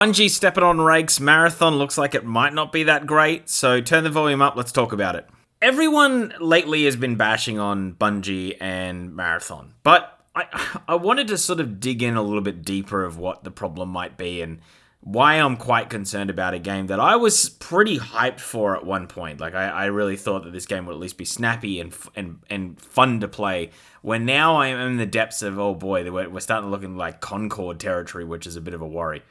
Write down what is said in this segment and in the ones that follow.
Bungie stepping on rakes. Marathon looks like it might not be that great, so turn the volume up, let's talk about it. Everyone lately has been bashing on Bungie and Marathon, but I wanted to sort of dig in a little bit deeper of what the problem might be and why I'm quite concerned about a game that I was pretty hyped for at one point. Like, I really thought that this game would at least be snappy and fun to play, when now I'm in the depths of, oh boy, we're starting to look in like Concord territory, which is a bit of a worry.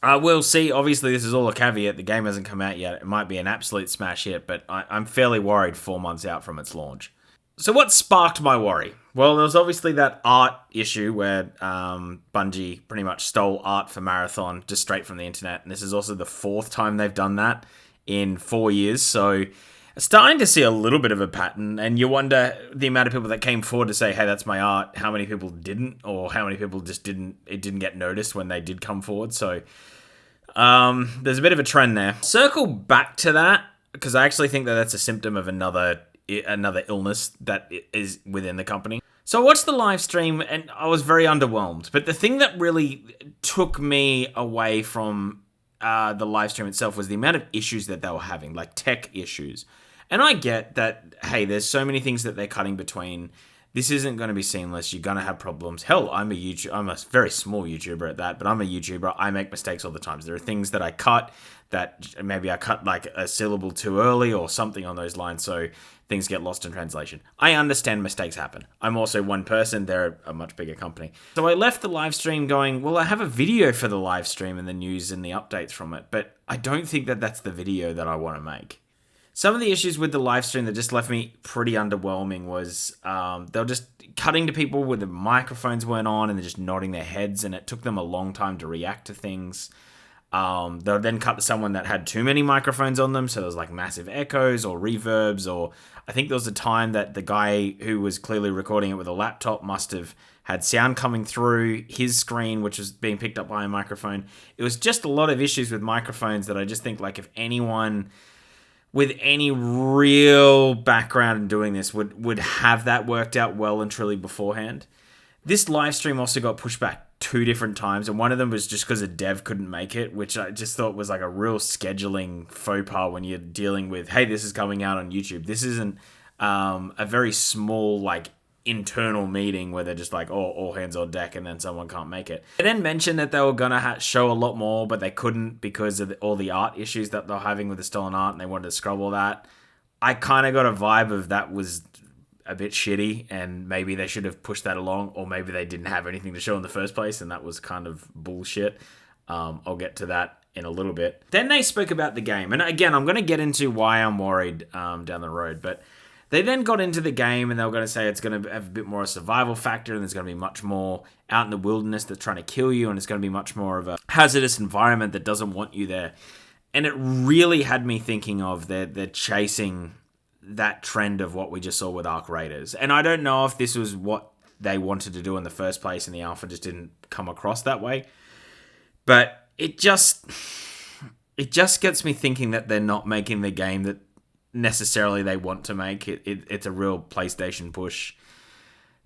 We'll see. Obviously, this is all a caveat. The game hasn't come out yet. It might be an absolute smash hit, but I'm fairly worried 4 months out from its launch. So what sparked my worry? Well, there was obviously that art issue where Bungie pretty much stole art for Marathon just straight from the internet. And this is also the fourth time they've done that in 4 years. So starting to see a little bit of a pattern. And you wonder the amount of people that came forward to say, hey, that's my art. How many people didn't? Or how many people just didn't get noticed when they did come forward. So there's a bit of a trend there. Circle back to that, because I actually think that that's a symptom of another illness that is within the company. So I watched the live stream and I was very underwhelmed. But the thing that really took me away from the live stream itself was the amount of issues that they were having, like tech issues. And I get that, hey, there's so many things that they're cutting between. This isn't going to be seamless. You're going to have problems. Hell, I'm a very small YouTuber at that, but I'm a YouTuber. I make mistakes all the time. There are things that I cut that maybe I cut like a syllable too early or something on those lines, so things get lost in translation. I understand mistakes happen. I'm also one person. They're a much bigger company. So I left the live stream going, well, I have a video for the live stream and the news and the updates from it, but I don't think that that's the video that I want to make. Some of the issues with the live stream that just left me pretty underwhelming was they were just cutting to people where the microphones weren't on and they're just nodding their heads, and it took them a long time to react to things. They'll then cut to someone that had too many microphones on them, so there was like massive echoes or reverbs, or I think there was a time that the guy who was clearly recording it with a laptop must have had sound coming through his screen, which was being picked up by a microphone. It was just a lot of issues with microphones that I just think, like, if anyone with any real background in doing this would have that worked out well and truly beforehand. This live stream also got pushed back 2 different times, and one of them was just because a dev couldn't make it, which I just thought was like a real scheduling faux pas when you're dealing with, hey, this is coming out on YouTube. This isn't a very small, like, internal meeting where they're just like, oh, all hands on deck, and then someone can't make it. They then mentioned that they were going to show a lot more, but they couldn't because of all the art issues that they're having with the stolen art, and they wanted to scrub all that. I kind of got a vibe of that was a bit shitty, and maybe they should have pushed that along, or maybe they didn't have anything to show in the first place, and that was kind of bullshit. I'll get to that in a little bit. Then they spoke about the game, and again, I'm going to get into why I'm worried down the road, but they then got into the game and they were going to say it's going to have a bit more of a survival factor, and there's going to be much more out in the wilderness that's trying to kill you, and it's going to be much more of a hazardous environment that doesn't want you there. And it really had me thinking of they're chasing that trend of what we just saw with Arc Raiders. And I don't know if this was what they wanted to do in the first place and the alpha just didn't come across that way. But it just gets me thinking that they're not making the game that necessarily they want to make. It's a real PlayStation push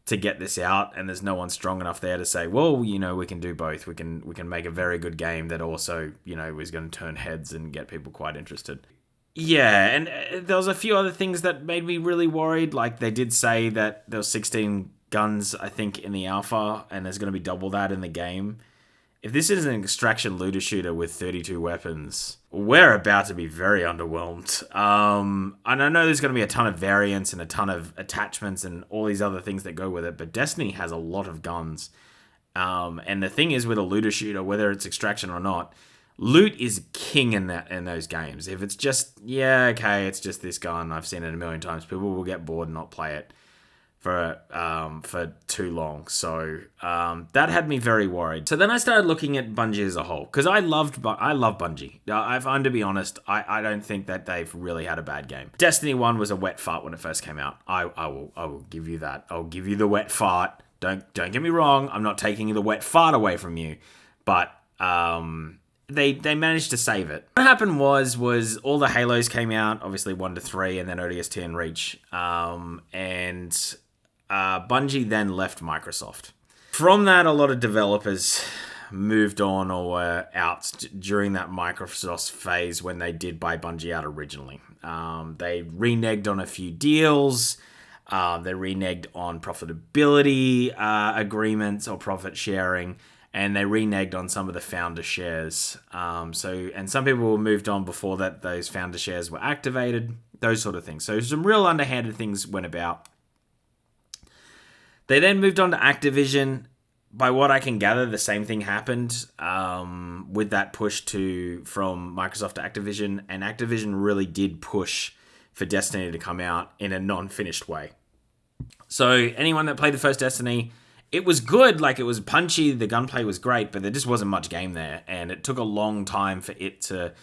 to get this out, and there's no one strong enough there to say, well, you know, we can do both. We can make a very good game that also, you know, is going to turn heads and get people quite interested. Yeah, and there was a few other things that made me really worried. Like, they did say that there was 16 guns, I think, in the alpha, and there's going to be double that in the game. If this is an extraction looter shooter with 32 weapons, we're about to be very underwhelmed. And I know there's going to be a ton of variants and a ton of attachments and all these other things that go with it, but Destiny has a lot of guns. And the thing is, with a looter shooter, whether it's extraction or not, loot is king in those games. If it's just, yeah, okay, it's just this gun, I've seen it a million times, people will get bored and not play it for too long. So that had me very worried. So then I started looking at Bungie as a whole, because I love Bungie. I'm to be honest, I don't think that they've really had a bad game. Destiny 1 was a wet fart when it first came out. I will give you that. I'll give you the wet fart. Don't get me wrong. I'm not taking the wet fart away from you, but they managed to save it. What happened was all the Halos came out, obviously 1 to 3, and then ODST and Reach, and Bungie then left Microsoft. From that, a lot of developers moved on or were out during that Microsoft phase when they did buy Bungie out originally. They reneged on a few deals. They reneged on profitability agreements or profit sharing, and they reneged on some of the founder shares. And some people moved on before that; those founder shares were activated. Those sort of things. So some real underhanded things went about. They then moved on to Activision. By what I can gather, the same thing happened with that push from Microsoft to Activision, and Activision really did push for Destiny to come out in a non-finished way. So anyone that played the first Destiny, it was good, like it was punchy, the gunplay was great, but there just wasn't much game there, and it took a long time for it to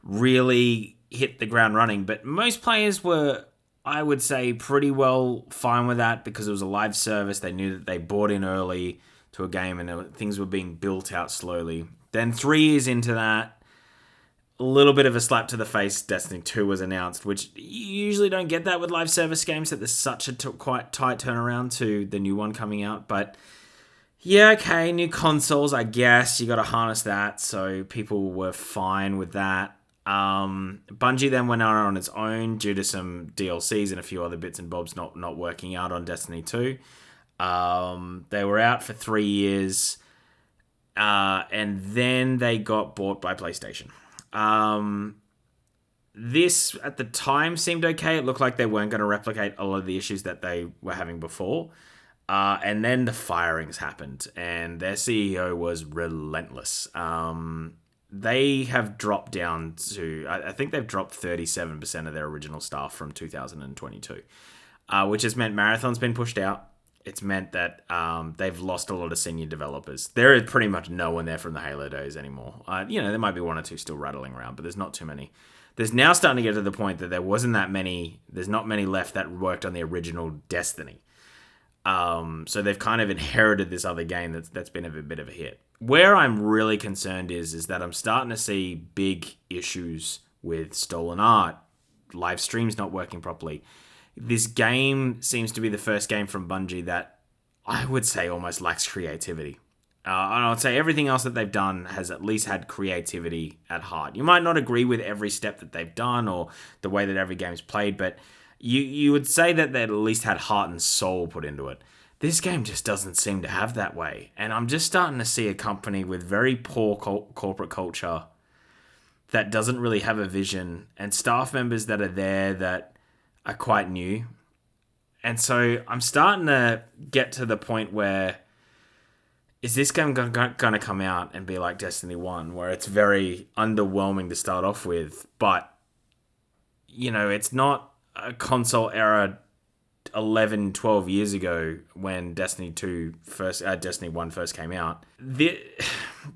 really hit the ground running. But most players were, I would say, pretty well fine with that because it was a live service. They knew that they bought in early to a game and things were being built out slowly. Then 3 years into that, a little bit of a slap to the face, Destiny 2 was announced, which you usually don't get that with live service games, that there's such a quite tight turnaround to the new one coming out. But yeah, okay, new consoles, I guess. You got to harness that, so people were fine with that. Bungie then went on its own due to some DLCs and a few other bits and bobs not working out on Destiny 2. They were out for 3 years, and then they got bought by PlayStation. This, at the time, seemed okay. It looked like they weren't going to replicate a lot of the issues that they were having before. And then the firings happened, and their CEO was relentless. They have dropped down to, I think they've dropped 37% of their original staff from 2022, which has meant Marathon's been pushed out. It's meant that they've lost a lot of senior developers. There is pretty much no one there from the Halo days anymore. There might be one or two still rattling around, but there's not too many. There's now starting to get to the point that there's not many left that worked on the original Destiny. So they've kind of inherited this other game that's been a bit of a hit. Where I'm really concerned is that I'm starting to see big issues with stolen art, live streams not working properly. This game seems to be the first game from Bungie that I would say almost lacks creativity. And I would say everything else that they've done has at least had creativity at heart. You might not agree with every step that they've done or the way that every game's played, but you would say that they at least had heart and soul put into it. This game just doesn't seem to have that way. And I'm just starting to see a company with very poor corporate culture that doesn't really have a vision, and staff members that are there that are quite new. And so I'm starting to get to the point where, is this game going to come out and be like Destiny 1, where it's very underwhelming to start off with, but, it's not a console era 11, 12 years ago when Destiny 1 first came out. The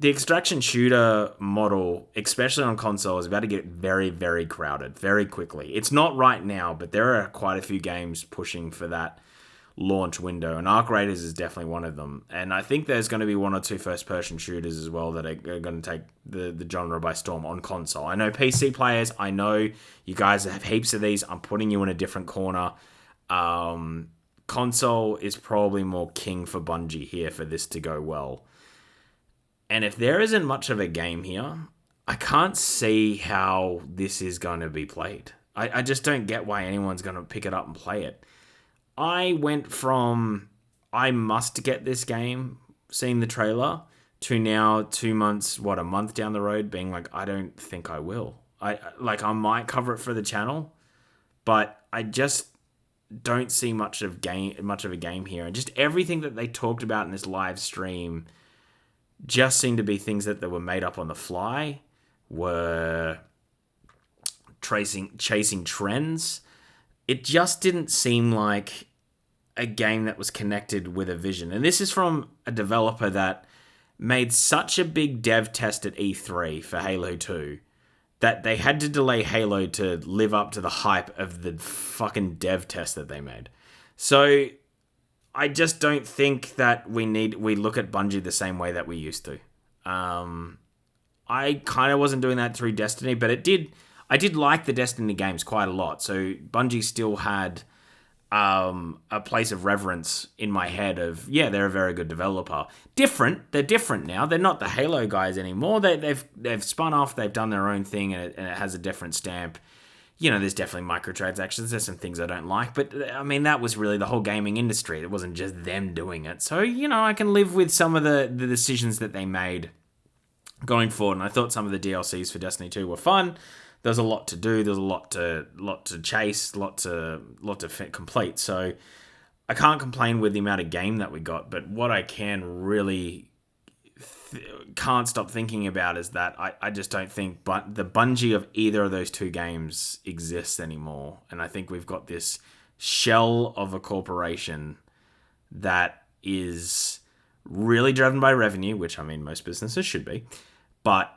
extraction shooter model, especially on console, is about to get very, very crowded very quickly. It's not right now, but there are quite a few games pushing for that launch window, and Arc Raiders is definitely one of them. And I think there's going to be one or two first-person shooters as well that are going to take the genre by storm on console. I know PC players, I know you guys have heaps of these. I'm putting you in a different corner. Console is probably more king for Bungie here for this to go well. And if there isn't much of a game here, I can't see how this is going to be played. I just don't get why anyone's going to pick it up and play it. I went from, I must get this game, seeing the trailer, to now 2 months, a month down the road, being like, I don't think I will. I might cover it for the channel, but I just don't see much of a game here. And just everything that they talked about in this live stream just seemed to be things that were made up on the fly, were chasing trends. It just didn't seem like a game that was connected with a vision. And this is from a developer that made such a big dev test at E3 for Halo 2 that they had to delay Halo to live up to the hype of the fucking dev test that they made. So I just don't think that we look at Bungie the same way that we used to. I kind of wasn't doing that through Destiny, but I did like the Destiny games quite a lot. So Bungie still had a place of reverence in my head of, yeah, they're a very good developer. They're different now. They're not the Halo guys anymore. They've spun off. They've done their own thing, and it has a different stamp. There's definitely microtransactions. There's some things I don't like, but I mean, that was really the whole gaming industry. It wasn't just them doing it. So, I can live with some of the decisions that they made going forward. And I thought some of the DLCs for Destiny 2 were fun. There's a lot to do. There's a lot to chase, lot to complete. So I can't complain with the amount of game that we got. But what I can really can't stop thinking about is that I just don't think the Bungie of either of those two games exists anymore. And I think we've got this shell of a corporation that is really driven by revenue, which I mean most businesses should be, but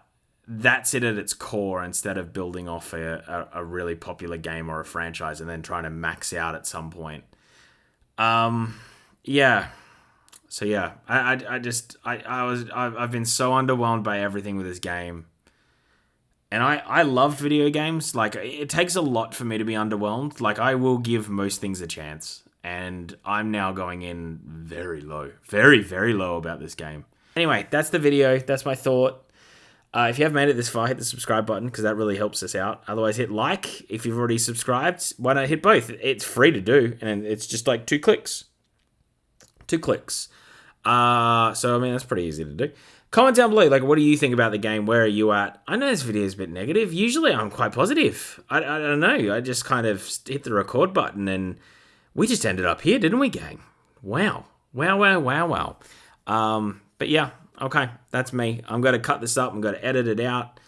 that's it at its core, instead of building off a really popular game or a franchise and then trying to max out at some point. Yeah. So yeah, I've been so underwhelmed by everything with this game. And I love video games. Like, it takes a lot for me to be underwhelmed. Like, I will give most things a chance. And I'm now going in very low. Very, very low about this game. Anyway, that's the video. That's my thought. If you have made it this far, hit the subscribe button, because that really helps us out. Otherwise, hit like if you've already subscribed. Why not hit both? It's free to do, and it's just like 2 clicks. 2 clicks. So, I mean, that's pretty easy to do. Comment down below, like, what do you think about the game? Where are you at? I know this video is a bit negative. Usually, I'm quite positive. I don't know. I just kind of hit the record button, and we just ended up here, didn't we, gang? Wow. Wow. But yeah. Okay, that's me. I'm going to cut this up. I'm going to edit it out.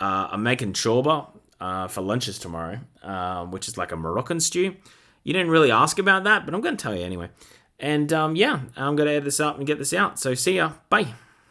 I'm making chorba for lunches tomorrow, which is like a Moroccan stew. You didn't really ask about that, but I'm going to tell you anyway. And yeah, I'm going to edit this up and get this out. So see ya. Bye.